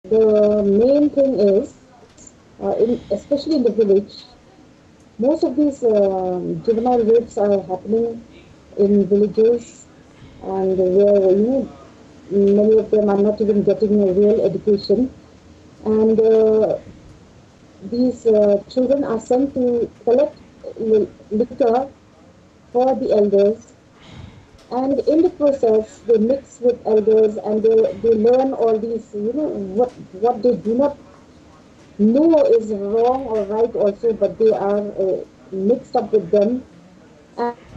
the main thing is, especially in the village, most of these juvenile rapes are happening in villages, and where many of them are not even getting a real education, and these children are sent to collect liquor for the elders, and in the process they mix with elders, and they learn all these, what they do not know is wrong or right also, but they are mixed up with them.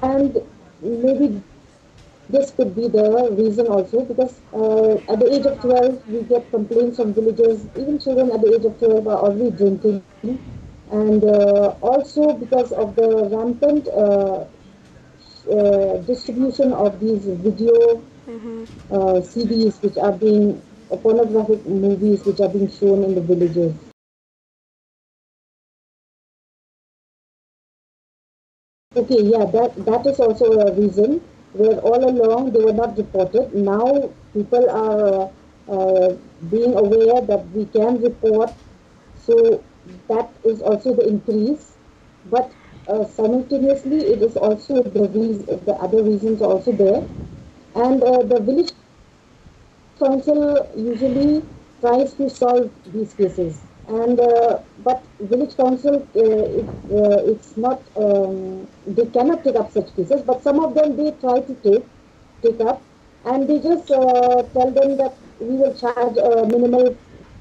And maybe this could be the reason also, because at the age of 12 we get complaints from villagers, even children at the age of 12 are already drinking. And also because of the rampant distribution of these video CDs, which are being pornographic movies, which are being shown in the villages. Okay, yeah, that is also a reason, where all along they were not reported. Now people are being aware that we can report, so that is also the increase. But simultaneously, it is also the other reasons are also there, and the village council usually tries to solve these cases, and but village council, it's not, they cannot take up such cases, but some of them they try to take up, and they just tell them that we will charge a minimal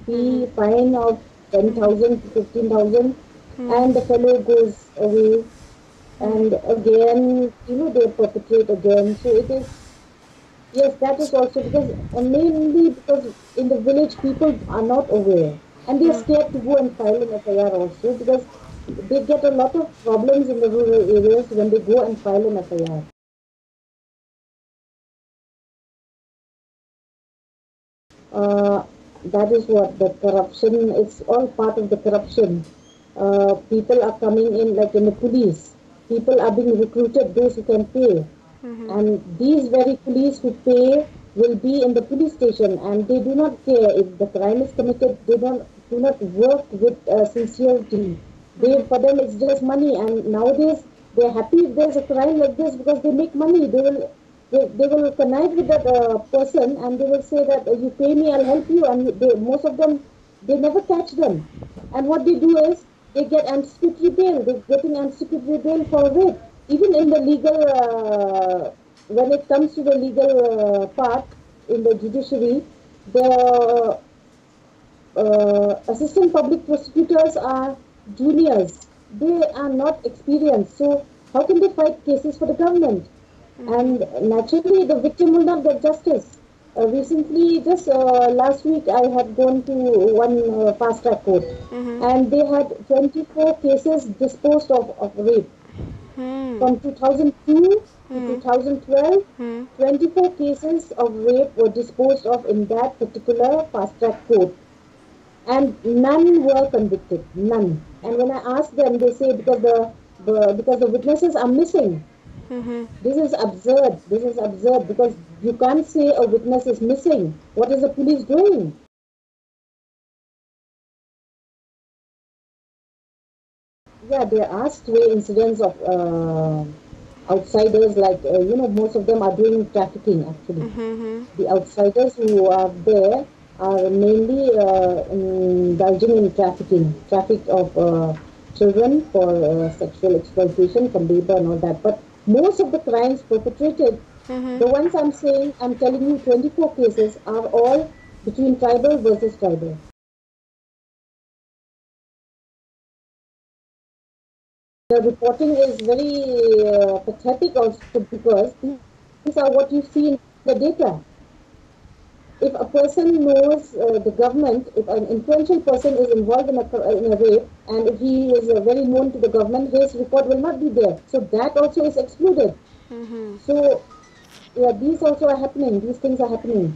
fee fine of 10,000 to 15,000, and the fellow goes away, and again, they perpetrate again. So it is. Yes, that is also because, mainly because in the village people are not aware, and they are scared to go and file an FIR also, because they get a lot of problems in the rural areas when they go and file an FIR. Uh, that is what the corruption. It's all part of the corruption. People are coming in, like in the police. People are being recruited, those who can pay. And these very police who pay will be in the police station, and they do not care if the crime is committed. They do not work with sincerity. For them it's just money, and nowadays they're happy if there's a crime like this, because they make money. They will connive with that person, and they will say that you pay me, I'll help you, and most of them, they never catch them. And what they do is they get anticipatory bail. They're getting anticipatory bail for rape. Even in the legal, when it comes to the legal part in the judiciary, the assistant public prosecutors are juniors. They are not experienced. So how can they fight cases for the government? And naturally, the victim will not get justice. Recently, just last week, I had gone to one fast track court, and they had 24 cases disposed of rape. From 2002 to 2012, 24 cases of rape were disposed of in that particular fast track court, and none were convicted. None. And when I asked them, they say because the witnesses are missing. This is absurd. This is absurd, because you can't say a witness is missing. What is the police doing? Yeah, there are stray incidents of outsiders, like, most of them are doing trafficking actually. The outsiders who are there are mainly indulging in traffic of children for sexual exploitation, for labor and all that. But most of the crimes perpetrated, the ones I'm telling you, 24 cases are all between tribal versus tribal. The reporting is very pathetic also, because these are what you see in the data. If a person knows the government, if an influential person is involved in a rape, and if he is very known to the government, his report will not be there. So that also is excluded. So yeah, these also are happening. These things are happening,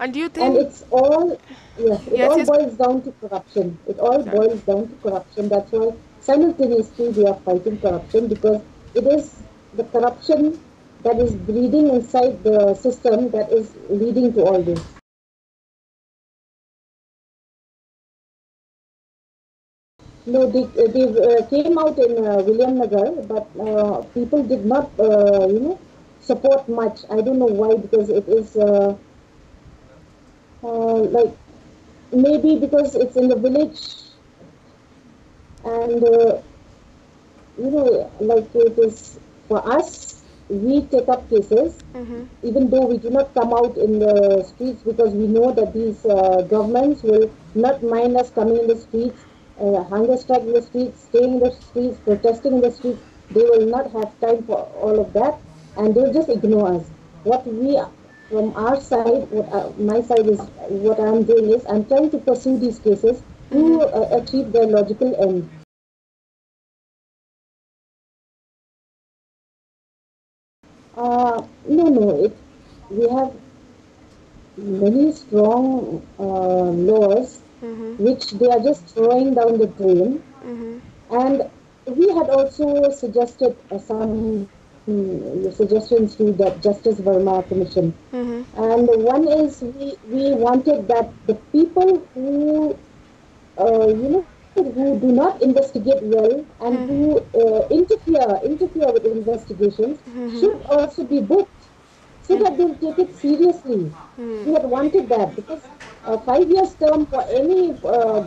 And do you and think? it's all, yes, it Yes, all yes. boils down to corruption. It all Sorry. boils down to corruption. That's why simultaneously we are fighting corruption, because it is the corruption that is breeding inside the system that is leading to all this. No, they came out in William Nagar, but people did not, support much. I don't know why, because it is like maybe because it's in the village, and like it is for us, we take up cases, Mm-hmm. even though we do not come out in the streets because we know that these governments will not mind us coming in the streets, hunger strike in the streets, staying in the streets, protesting in the streets. They will not have time for all of that, and they'll just ignore us. What we, from our side, my side is what I'm doing is I'm trying to pursue these cases to Mm-hmm. achieve their logical end. No, no, we have many strong laws Mm-hmm. which they are just throwing down the drain. Mm-hmm. And we had also suggested some suggestions to the Justice Verma Commission. Mm-hmm. And one is we wanted that the people who who do not investigate well and who interfere with investigations should Mm-hmm. also be booked so that they'll take it seriously. We had wanted that because 5 years term for any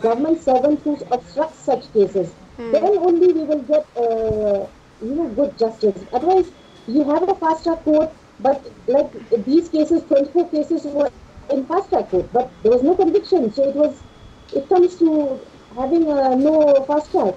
government servant who obstructs such cases, then only we will get good justice. Otherwise, you have a fast track court, but like these cases, 24 cases were in fast track court, but there was no conviction. So it comes to having no fast track.